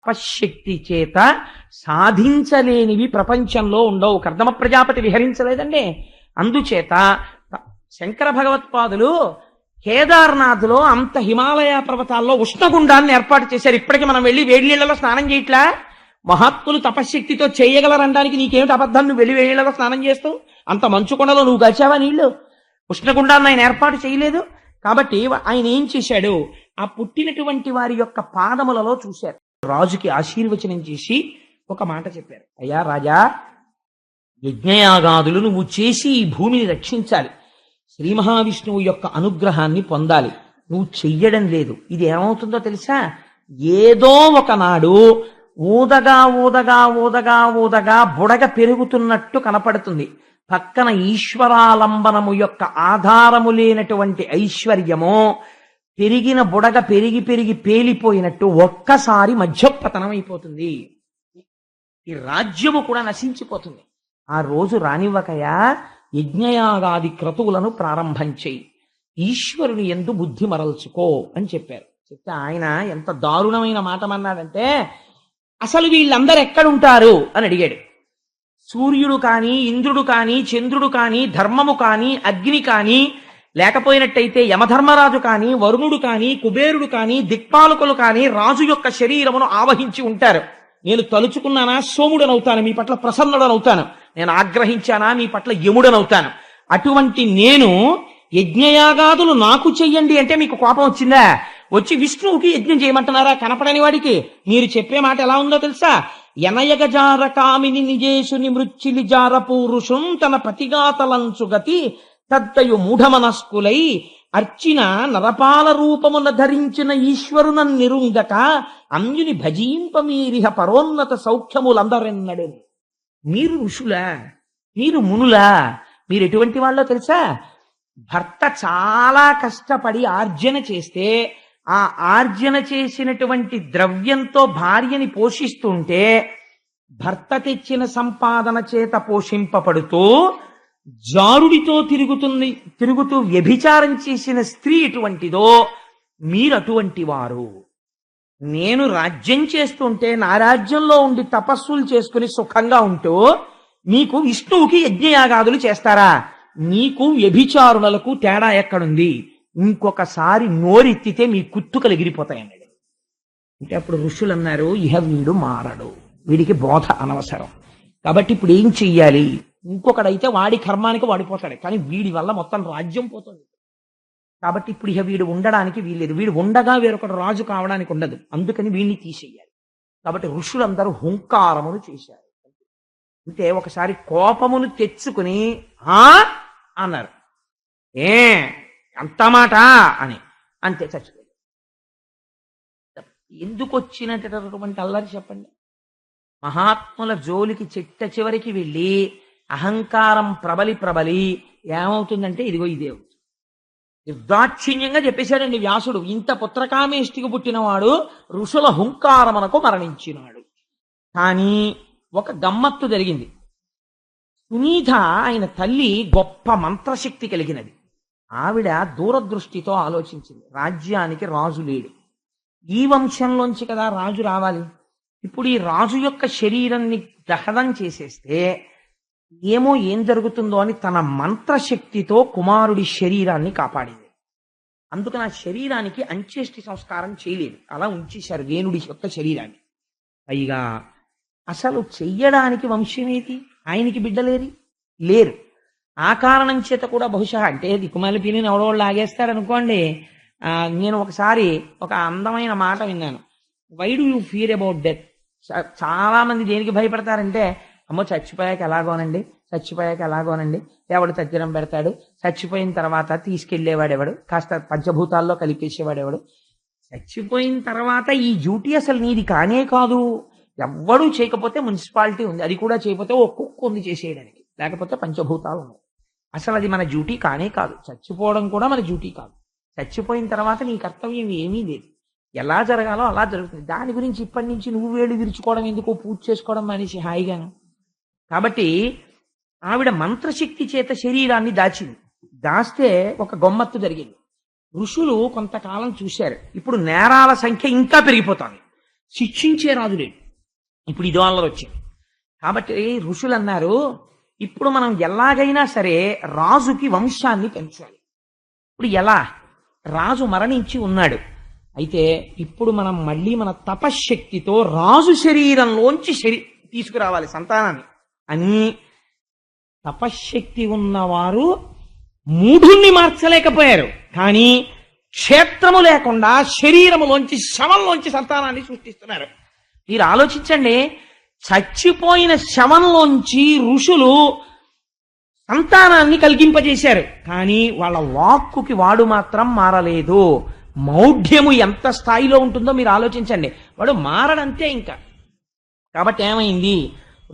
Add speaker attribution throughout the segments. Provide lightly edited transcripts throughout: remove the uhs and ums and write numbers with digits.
Speaker 1: తపశ్శక్తి చేత సాధించలేనివి ప్రపంచంలో ఉండవు. కర్దమ ప్రజాపతి విహరించలేదండి. అందుచేత శంకర భగవత్పాదులు కేదార్నాథ్లో అంత హిమాలయ పర్వతాల్లో ఉష్ణగుండాన్ని ఏర్పాటు చేశారు. ఇప్పటికీ మనం వెళ్ళి వేడి నీళ్లలో స్నానం చేయట్లా? మహాత్ములు తపశ్శక్తితో చేయగలరనడానికి నీకేమిటి అబద్ధం? నువ్వు వెళ్ళి వేడి నీళ్లలో స్నానం చేస్తావు? అంత మంచుకొండలో నువ్వు గలిచావా నీళ్లు? ఉష్ణగుండాన్ని ఆయన ఏర్పాటు చేయలేదు. కాబట్టి ఆయన ఏం చేశాడు? ఆ పుట్టినటువంటి వారి యొక్క పాదములలో చూశారు. రాజుకి ఆశీర్వచనం చేసి ఒక మాట చెప్పారు. అయ్యా రాజా, యజ్ఞయాగాదులు నువ్వు చేసి ఈ భూమిని రక్షించాలి, శ్రీ మహావిష్ణువు యొక్క అనుగ్రహాన్ని పొందాలి. నువ్వు చెయ్యడం లేదు. ఇది ఏమవుతుందో తెలుసా? ఏదో ఒకనాడు ఊదగా ఊదగా ఊదగా ఊదగా బుడగ పెరుగుతున్నట్టు కనపడుతుంది. పక్కన ఈశ్వరాలంబనము యొక్క ఆధారము లేనటువంటి ఐశ్వర్యము పెరిగిన బుడగ పెరిగి పెరిగి పేలిపోయినట్టు ఒక్కసారి మధ్యపతనం అయిపోతుంది. ఈ రాజ్యము కూడా నశించిపోతుంది. ఆ రోజు రానివ్వకయా యజ్ఞయాగాది క్రతువులను ప్రారంభం చేయి, ఈశ్వరుని యందు బుద్ధి మరల్చుకో అని చెప్పారు. చెప్తే ఆయన ఎంత దారుణమైన మాట అన్నాడంటే, అసలు వీళ్ళందరూ ఎక్కడుంటారు అని అడిగాడు. సూర్యుడు కానీ, ఇంద్రుడు కానీ, చంద్రుడు కానీ, ధర్మము కానీ, అగ్ని కానీ, లేకపోయినట్టయితే యమధర్మరాజు కానీ, వరుణుడు కానీ, కుబేరుడు కానీ, దిక్పాలకులు కానీ రాజు యొక్క శరీరమును ఆవహించి ఉంటారు. నేను తలుచుకున్నానా సోముడనవుతాను, మీ పట్ల ప్రసన్నుడనవుతాను. నేను ఆగ్రహించానా మీ పట్ల యముడనవుతాను. అటువంటి నేను యజ్ఞయాగాదులు నాకు చెయ్యండి అంటే మీకు కోపం వచ్చిందా? వచ్చి విష్ణువుకి యజ్ఞం చేయమంటున్నారా కనపడని వాడికి? మీరు చెప్పే మాట ఎలా ఉందో తెలుసా? ఎనయగజార కామిని నిజేశుని మృచ్చిలి జార పూరుషుం తన ప్రతిఘాతలంచుగతి తద్దయు మూఢమనస్కులై అర్చిన నరపాల రూపమున ధరించిన ఈశ్వరునన్ నిరుంగక అన్యుని భజీంపమీరిహ పరోన్నత సౌఖ్యములందరెన్నడు. మీరు ఋషులా? మీరు మునులా? మీరు ఎటువంటి వాళ్ళో తెలుసా? భర్త చాలా కష్టపడి ఆర్జన చేస్తే ఆ ఆర్జన చేసినటువంటి ద్రవ్యంతో భార్యని పోషిస్తుంటే భర్త తెచ్చిన సంపాదన చేత పోషింపబడుతూ జారుడితో తిరుగుతూ వ్యభిచారం చేసిన స్త్రీ ఎటువంటిదో మీరు అటువంటి వారు. నేను రాజ్యం చేస్తుంటే నా రాజ్యంలో ఉండి తపస్సులు చేసుకుని సుఖంగా ఉంటూ మీకు విష్ణువుకి యజ్ఞయాగాదులు చేస్తారా? మీకు వ్యభిచారులకు తేడా ఎక్కడుంది? ఇంకొకసారి నోరెత్తితే మీ కుత్తుకలు ఎగిరిపోతాయన్నాడు. అంటే అప్పుడు ఋషులు అన్నారు, ఇహ వీడు మారడు, వీడికి బోధ అనవసరం. కాబట్టి ఇప్పుడు ఏం చెయ్యాలి? ఇంకొకడైతే వాడి కర్మానికి వాడిపోతాడు, కానీ వీడి వల్ల మొత్తం రాజ్యం పోతుంది. కాబట్టి ఇప్పుడు ఇహ వీడు ఉండడానికి వీల్లేదు. వీడు ఉండగా వేరొకడు రాజు కావడానికి ఉండదు. అందుకని వీడిని తీసేయాలి. కాబట్టి ఋషులందరూ హుంకారమును చేశారు. అంటే ఒకసారి కోపమును తెచ్చుకుని అన్నారు. అంత మాట అని అంతే చచ్చిపోయింది. ఎందుకు వచ్చినటువంటి అల్లరి చెప్పండి? మహాత్ముల జోలికి చిట్ట చివరికి వెళ్ళి అహంకారం ప్రబలి ఏమవుతుందంటే ఇదిగో ఇదే అవుతుంది. నిర్దాక్షిణ్యంగా చెప్పేశాడండి వ్యాసుడు. ఇంత పుత్రకామేష్టికి పుట్టినవాడు ఋషుల హుంకారమునకు మరణించినాడు. కానీ ఒక గమ్మత్తు జరిగింది. సునీత ఆయన తల్లి గొప్ప మంత్రశక్తి కలిగినది. ఆవిడ దూరదృష్టితో ఆలోచించింది. రాజ్యానికి రాజు లేడు, ఈ వంశంలోంచి కదా రాజు రావాలి. ఇప్పుడు ఈ రాజు యొక్క శరీరాన్ని దహనం చేసేస్తే ఏం జరుగుతుందో అని తన మంత్రశక్తితో కుమారుడి శరీరాన్ని కాపాడింది. అందుకని ఆ శరీరానికి అంత్యేష్టి సంస్కారం చేయలేదు, అలా ఉంచేశారు వేణుడి యొక్క శరీరాన్ని. పైగా అసలు చెయ్యడానికి వంశమేది? ఆయనకి లేరు. ఆ కారణం చేత కూడా బహుశా అంటే దిక్కుమాలి పిల్లిని ఎవడోళ్ళు లాగేస్తారనుకోండి. నేను ఒకసారి ఒక అందమైన మాట విన్నాను. Why do you fear about death? చాలా మంది దేనికి భయపడతారంటే, అమ్మో చచ్చిపోయాక ఎలాగోనండి, ఎవడు తద్దిరం పెడతాడు, చచ్చిపోయిన తర్వాత తీసుకెళ్లేవాడెవడు, కాస్త పంచభూతాల్లో కలిపేసేవాడెవడు, చచ్చిపోయిన తర్వాత ఈ డ్యూటీ అసలు నీది కానే కాదు. ఎవ్వడూ చేయకపోతే మున్సిపాలిటీ ఉంది, అది కూడా చేయకపోతే ఒక్కొక్క ఉంది చేసేయడానికి, లేకపోతే పంచభూతాలు ఉన్నాయి. అసలు అది మన డ్యూటీ కానే కాదు. చచ్చిపోవడం కూడా మన డ్యూటీ కాదు. చచ్చిపోయిన తర్వాత నీ కర్తవ్యం ఏమీ లేదు. ఎలా జరగాలో అలా జరుగుతుంది. దాని గురించి ఇప్పటి నుంచి నువ్వు వేళ్ళు విరుచుకోవడం ఎందుకు? పూజ చేసుకోవడం మనిషి హాయిగాను. కాబట్టి ఆవిడ మంత్రశక్తి చేత శరీరాన్ని దాస్తే ఒక గమ్మత్తు జరిగింది. ఋషులు కొంతకాలం చూశారు. ఇప్పుడు నేరాల సంఖ్య ఇంకా పెరిగిపోతుంది. శిక్షించే రాజు లేడు. ఇప్పుడు ఇది వాళ్ళ వచ్చింది. కాబట్టి ఋషులు అన్నారు, ఇప్పుడు మనం ఎలాగైనా సరే రాజుకి వంశాన్ని పెంచాలి. ఇప్పుడు ఎలా? రాజు మరణించి ఉన్నాడు. అయితే ఇప్పుడు మనం మళ్ళీ మన తపశ్శక్తితో రాజు శరీరంలోంచి తీసుకురావాలి సంతానాన్ని అని. తపశ్శక్తి ఉన్నవారు మూఢుణ్ణి మార్చలేకపోయారు, కానీ క్షేత్రము లేకుండా శరీరములోంచి శవంలోంచి సంతానాన్ని సృష్టిస్తున్నారు. మీరు ఆలోచించండి, చచ్చిపోయిన శవంలోంచి ఋషులు సంతానాన్ని కలిగింపజేశారు, కానీ వాళ్ళ వాక్కుకి వాడు మాత్రం మారలేదు. మౌఢ్యము ఎంత స్థాయిలో ఉంటుందో మీరు ఆలోచించండి. వాడు మారడంతే ఇంకా. కాబట్టి ఏమైంది?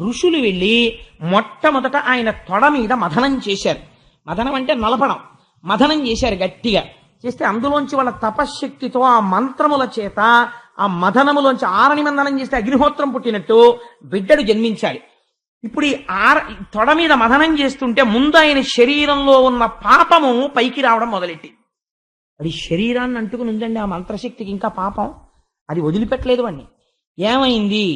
Speaker 1: ఋషులు వెళ్ళి మొట్టమొదట ఆయన తొడ మీద మథనం చేశారు. మథనం అంటే నలపడం. మథనం చేశారు గట్టిగా. చేస్తే అందులోంచి వాళ్ళ తపశ్శక్తితో ఆ మంత్రముల చేత ఆ మథనములోంచి ఆరని మందనం చేస్తే అగ్నిహోత్రం పుట్టినట్టు బిడ్డడు జన్మించాలి. ఇప్పుడు ఈ తొడ మీద మథనం చేస్తుంటే ముందు ఆయన శరీరంలో ఉన్న పాపము పైకి రావడం మొదలెట్టి, అది శరీరాన్ని అంటుకుని ఉందండి. ఆ మంత్రశక్తికి ఇంకా పాపం అది వదిలిపెట్టలేదు వాడిని. ఏమైంది?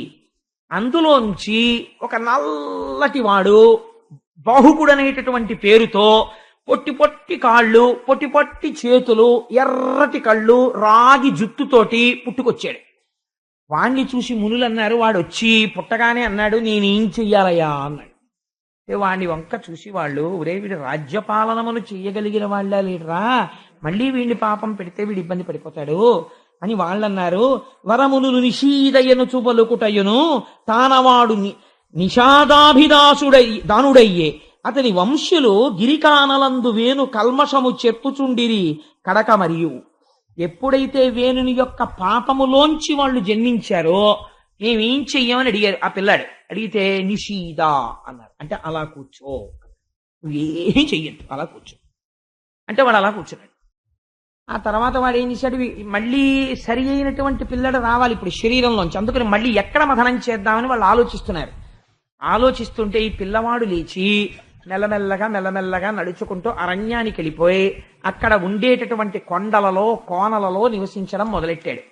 Speaker 1: అందులోంచి ఒక నల్లటి వాడు బాహుకుడు అనేటటువంటి పేరుతో పొట్టి పొట్టి కాళ్ళు, పొట్టి పొట్టి చేతులు, ఎర్రటి కళ్ళు, రాగి జుట్టుతోటి పుట్టుకొచ్చాడు. వాణ్ణి చూసి మునులు అన్నారు, వాడు వచ్చి పుట్టగానే అన్నాడు, నేనేం చెయ్యాలయ్యా అన్నాడు. వాణ్ణి వంక చూసి వాళ్ళు, ఒరే వీడు రాజ్యపాలనమును చెయ్యగలిగిన వాళ్ళ లేడరా, మళ్ళీ వీడిని పాపం పెడితే వీడు ఇబ్బంది పడిపోతాడు అని వాళ్ళన్నారు. వరమును నిషీదయ్యను చూపలుకుటయ్యను తానవాడు నిషాదాభిదాసుడై దానుడయ్యే అతని వంశులు గిరికానలందు వేణు కల్మషము చెప్పుచుండిరి కడక. మరియు ఎప్పుడైతే వేణుని యొక్క పాపములోంచి వాళ్ళు జన్మించారో మేమేం చెయ్యమని అడిగారు. ఆ పిల్లాడు అడిగితే నిషీద అన్నారు. అంటే అలా కూర్చో, నువ్వేం చెయ్యద్దు, అలా కూర్చో అంటే వాడు అలా కూర్చున్నాడు. ఆ తర్వాత వాడు ఏం చేశాడు, మళ్ళీ సరి అయినటువంటి పిల్లడు రావాలి ఇప్పుడు శరీరంలోంచి. అందుకని మళ్ళీ ఎక్కడ మథనం చేద్దామని వాళ్ళు ఆలోచిస్తున్నారు. ఆలోచిస్తుంటే ఈ పిల్లవాడు లేచి మెల్లమెల్లగా నడుచుకుంటూ అరణ్యానికి వెళ్ళిపోయి అక్కడ ఉండేటటువంటి కొండలలో కోనలలో నివసించడం మొదలెట్టాడు.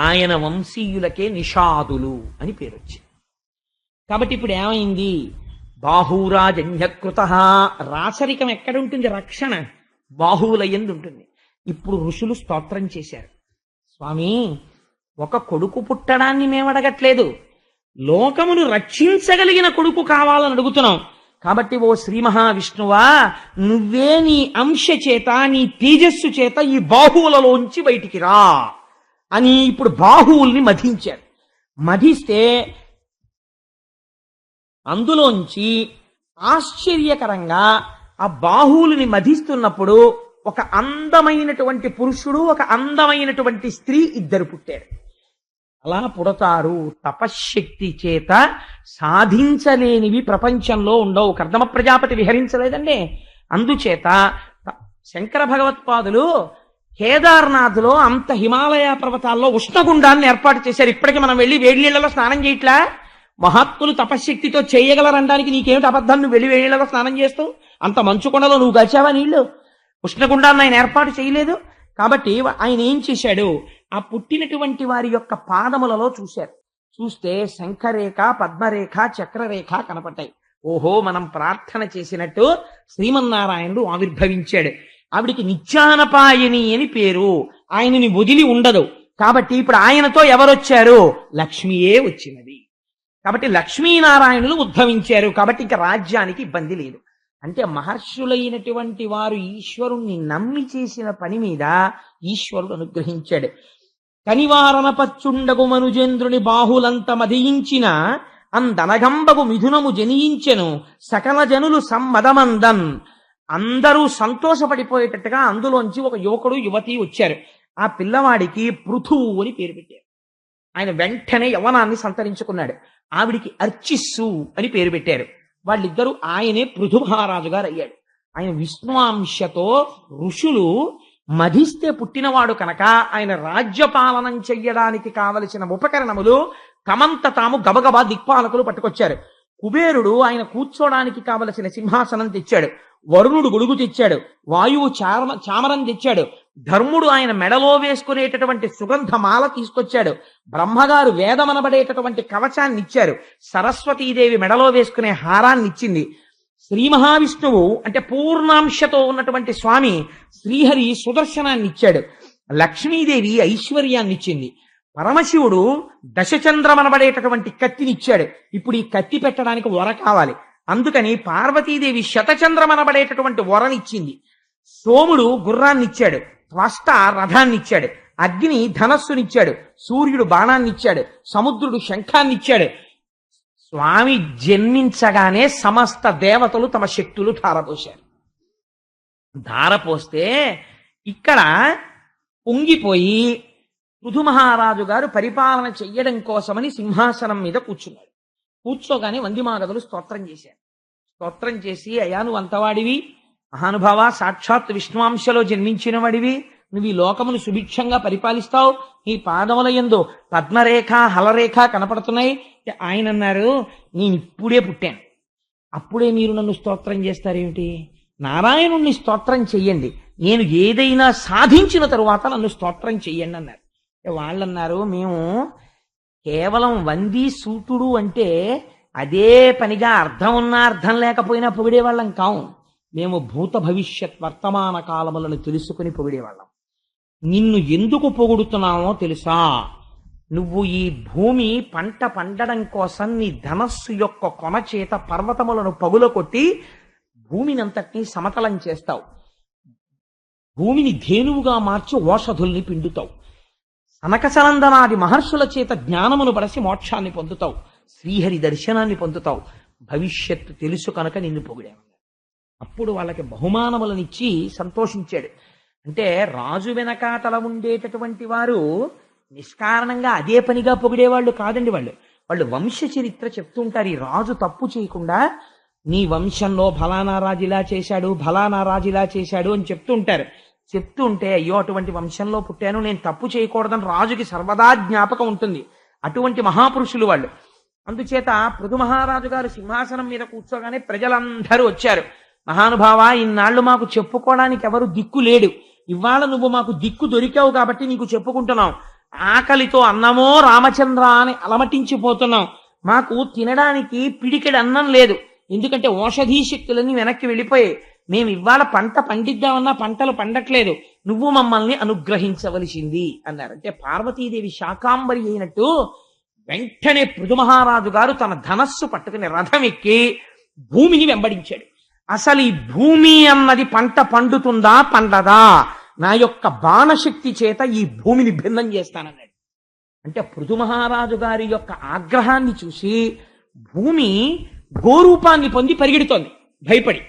Speaker 1: ఆయన వంశీయులకే నిషాదులు అని పేరు వచ్చింది. కాబట్టి ఇప్పుడు ఏమైంది? బాహూరాజన్యకృత. రాచరికం ఎక్కడుంటుంది? రక్షణ బాహువుల యందు ఉంటుంది. ఇప్పుడు ఋషులు స్తోత్రం చేశారు, స్వామి ఒక కొడుకు పుట్టడాన్ని మేము అడగట్లేదు, లోకమును రక్షించగలిగిన కొడుకు కావాలని అడుగుతున్నాం. కాబట్టి ఓ శ్రీ మహావిష్ణువా, నువ్వే నీ అంశ చేత, నీ తేజస్సు చేత ఈ బాహువులలోంచి బయటికి రా అని ఇప్పుడు బాహువుల్ని మధించారు. మధిస్తే అందులోంచి ఆశ్చర్యకరంగా ఆ బాహువుల్ని మధిస్తున్నప్పుడు ఒక అందమైనటువంటి పురుషుడు, ఒక అందమైనటువంటి స్త్రీ ఇద్దరు పుట్టారు. అలా పుడతారు. తపశ్శక్తి చేత సాధించలేనివి ప్రపంచంలో ఉండవు. కర్దమ ప్రజాపతి విహరించలేదండి. అందుచేత శంకర భగవత్పాదులు కేదార్నాథ్లో అంత హిమాలయ పర్వతాల్లో ఉష్ణగుండాన్ని ఏర్పాటు చేశారు. ఇప్పటికీ మనం వెళ్ళి వేడి నీళ్లలో స్నానం చేయట్లా? మహాత్ములు తపశ్శక్తితో చేయగలరనడానికి నీకేమిటి అబద్ధం? నువ్వు వెళ్ళి వేడి నీళ్లలో స్నానం చేస్తూ అంత మంచుకొండలో నువ్వు గడిచావా నీళ్లు? ఉష్ణగుండాన్ని ఆయన ఏర్పాటు చేయలేదు. కాబట్టి ఆయన ఏం చేశాడు, ఆ పుట్టినటువంటి వారి యొక్క పాదములలో చూశారు. చూస్తే శంఖరేఖ, పద్మరేఖ, చక్రరేఖ కనపడ్డాయి. ఓహో, మనం ప్రార్థన చేసినట్టు శ్రీమన్నారాయణుడు ఆవిర్భవించాడు. ఆవిడికి నిత్యానపాయని అని పేరు. ఆయనని వదిలి ఉండదు. కాబట్టి ఇప్పుడు ఆయనతో ఎవరొచ్చారు? లక్ష్మియే వచ్చినది. కాబట్టి లక్ష్మీనారాయణులు ఉద్భవించారు. కాబట్టి ఇంకా రాజ్యానికి ఇబ్బంది లేదు. అంటే మహర్షులైనటువంటి వారు ఈశ్వరుణ్ణి నమ్మి చేసిన పని మీద ఈశ్వరుడు అనుగ్రహించాడు. కనివారణ పచ్చుండగు మనుజేంద్రుని బాహులంత మదియించిన అందనగంబగు మిథునము జనియించెను సకల జనులు సమ్మదమందన్. అందరూ సంతోషపడిపోయేటట్టుగా అందులోంచి ఒక యువకుడు యువతి వచ్చారు. ఆ పిల్లవాడికి పృథువు అని పేరు పెట్టారు. ఆయన వెంటనే యవనాన్ని సంతరించుకున్నాడు. ఆవిడికి అర్చిస్సు అని పేరు పెట్టారు. వాళ్ళిద్దరూ ఆయనే పృథు మహారాజు గారు అయ్యాడు. ఆయన విష్ణువాంశతో ఋషులు మధిస్తే పుట్టినవాడు కనుక ఆయన రాజ్యపాలనం చెయ్యడానికి కావలసిన ఉపకరణములు తమంత తాము గబగబా దిక్పాలకులు పట్టుకొచ్చారు. కుబేరుడు ఆయన కూర్చోడానికి కావలసిన సింహాసనం తెచ్చాడు. వరుణుడు గొడుగు తెచ్చాడు. వాయువు చామరం తెచ్చాడు. ధర్ముడు ఆయన మెడలో వేసుకునేటటువంటి సుగంధమాల తీసుకొచ్చాడు. బ్రహ్మగారు వేదమనబడేటటువంటి కవచాన్ని ఇచ్చారు. సరస్వతీదేవి మెడలో వేసుకునే హారాన్ని ఇచ్చింది. శ్రీ మహావిష్ణువు అంటే పూర్ణాంశతో ఉన్నటువంటి స్వామి శ్రీహరి సుదర్శనాన్ని ఇచ్చాడు. లక్ష్మీదేవి ఐశ్వర్యాన్ని ఇచ్చింది. పరమశివుడు దశచంద్రమనబడేటటువంటి కత్తినిచ్చాడు. ఇప్పుడు ఈ కత్తి పెట్టడానికి వర కావాలి. అందుకని పార్వతీదేవి శతచంద్రమనబడేటటువంటి వరనిచ్చింది. సోముడు గుర్రాన్నిచ్చాడు. త్వష్ట రథాన్నిచ్చాడు. అగ్ని ధనస్సునిచ్చాడు. సూర్యుడు బాణాన్నిచ్చాడు. సముద్రుడు శంఖాన్నిచ్చాడు. స్వామి జన్మించగానే సమస్త దేవతలు తమ శక్తులు ధారపోశారు. ధారపోస్తే ఇక్కడ పొంగిపోయి పృథు గారు పరిపాలన చెయ్యడం కోసమని సింహాసనం మీద కూర్చున్నాడు. కూర్చోగానే వందిమాగదులు స్తోత్రం చేశారు. స్తోత్రం చేసి, అయ్యా నువ్వు అంతవాడివి, మహానుభావ, సాక్షాత్ విష్ణువాంశలో జన్మించిన వాడివి, నువ్వు ఈ లోకమును సుభిక్షంగా పరిపాలిస్తావు, నీ పాదముల యందు పద్మరేఖ హలరేఖ కనపడుతున్నాయి. ఆయన అన్నారు, నేను ఇప్పుడే పుట్టాను, అప్పుడే మీరు నన్ను స్తోత్రం చేస్తారేమిటి? నారాయణుణ్ణి స్తోత్రం చెయ్యండి, నేను ఏదైనా సాధించిన తరువాత నన్ను స్తోత్రం చెయ్యండి అన్నారు. వాళ్ళన్నారు, మేము కేవలం వంది సూతుడు అంటే అదే పనిగా అర్థం ఉన్నా అర్థం లేకపోయినా పొగిడేవాళ్ళం కావు. మేము భూత భవిష్యత్ వర్తమాన కాలములను తెలుసుకుని పొగిడేవాళ్ళం. నిన్ను ఎందుకు పొగుడుతున్నామో తెలుసా? నువ్వు ఈ భూమి పంట పండడం కోసం నీ ధనస్సు యొక్క కొన చేత పర్వతములను పగుల కొట్టి భూమినంతటినీ సమతలం చేస్తావు. భూమిని ధేనువుగా మార్చి ఓషధుల్ని పిండుతావు. సనకసనందనాది మహర్షుల చేత జ్ఞానమును బడసి మోక్షాన్ని పొందుతావు. శ్రీహరి దర్శనాన్ని పొందుతావు. భవిష్యత్తు తెలుసు కనుక నిన్ను పొగిడామన్నారు. అప్పుడు వాళ్ళకి బహుమానములనిచ్చి సంతోషించాడు. అంటే రాజు వెనకాతల ఉండేటటువంటి వారు నిష్కారణంగా అదే పనిగా పొగిడేవాళ్ళు కాదండి. వాళ్ళు వంశ చరిత్ర చెప్తుంటారు. ఈ రాజు తప్పు చేయకుండా నీ వంశంలో ఫలానా రాజు ఇలా చేశాడు, ఫలానా రాజు ఇలా చేశాడు అని చెప్తుంటారు. చెప్తుంటే అయ్యో అటువంటి వంశంలో పుట్టాను, నేను తప్పు చేయకూడదని రాజుకి సర్వదా జ్ఞాపకం ఉంటుంది. అటువంటి మహాపురుషులు వాళ్ళు. అందుచేత పృథు మహారాజు గారు సింహాసనం మీద కూర్చోగానే ప్రజలందరూ వచ్చారు. మహానుభావ, ఇన్నాళ్లు మాకు చెప్పుకోవడానికి ఎవరు దిక్కు లేడు, ఇవాళ నువ్వు మాకు దిక్కు దొరికావు కాబట్టి నీకు చెప్పుకుంటున్నాం. ఆకలితో అన్నమో రామచంద్ర అని అలమటించిపోతున్నాం. మాకు తినడానికి పిడికెడు అన్నం లేదు, ఎందుకంటే ఓషధీ శక్తులన్నీ వెనక్కి వెళ్ళిపోయాయి. మేము ఇవాళ పంట పండిద్దామన్నా పంటలు పండట్లేదు, నువ్వు మమ్మల్ని అనుగ్రహించవలసింది అన్నారు. అంటే పార్వతీదేవి శాకాంబరి అయినట్టు వెంటనే పృథు మహారాజు గారు తన ధనస్సు పట్టుకుని రథం ఎక్కి భూమిని వెంబడించాడు. అసలు ఈ భూమి అన్నది పంట పండుతుందా పండదా, నా యొక్క బాణశక్తి చేత ఈ భూమిని భిన్నం చేస్తానన్నాడు. అంటే పృథు మహారాజు గారి యొక్క ఆగ్రహాన్ని చూసి భూమి గోరూపాన్ని పొంది పరిగెడుతోంది భయపడి.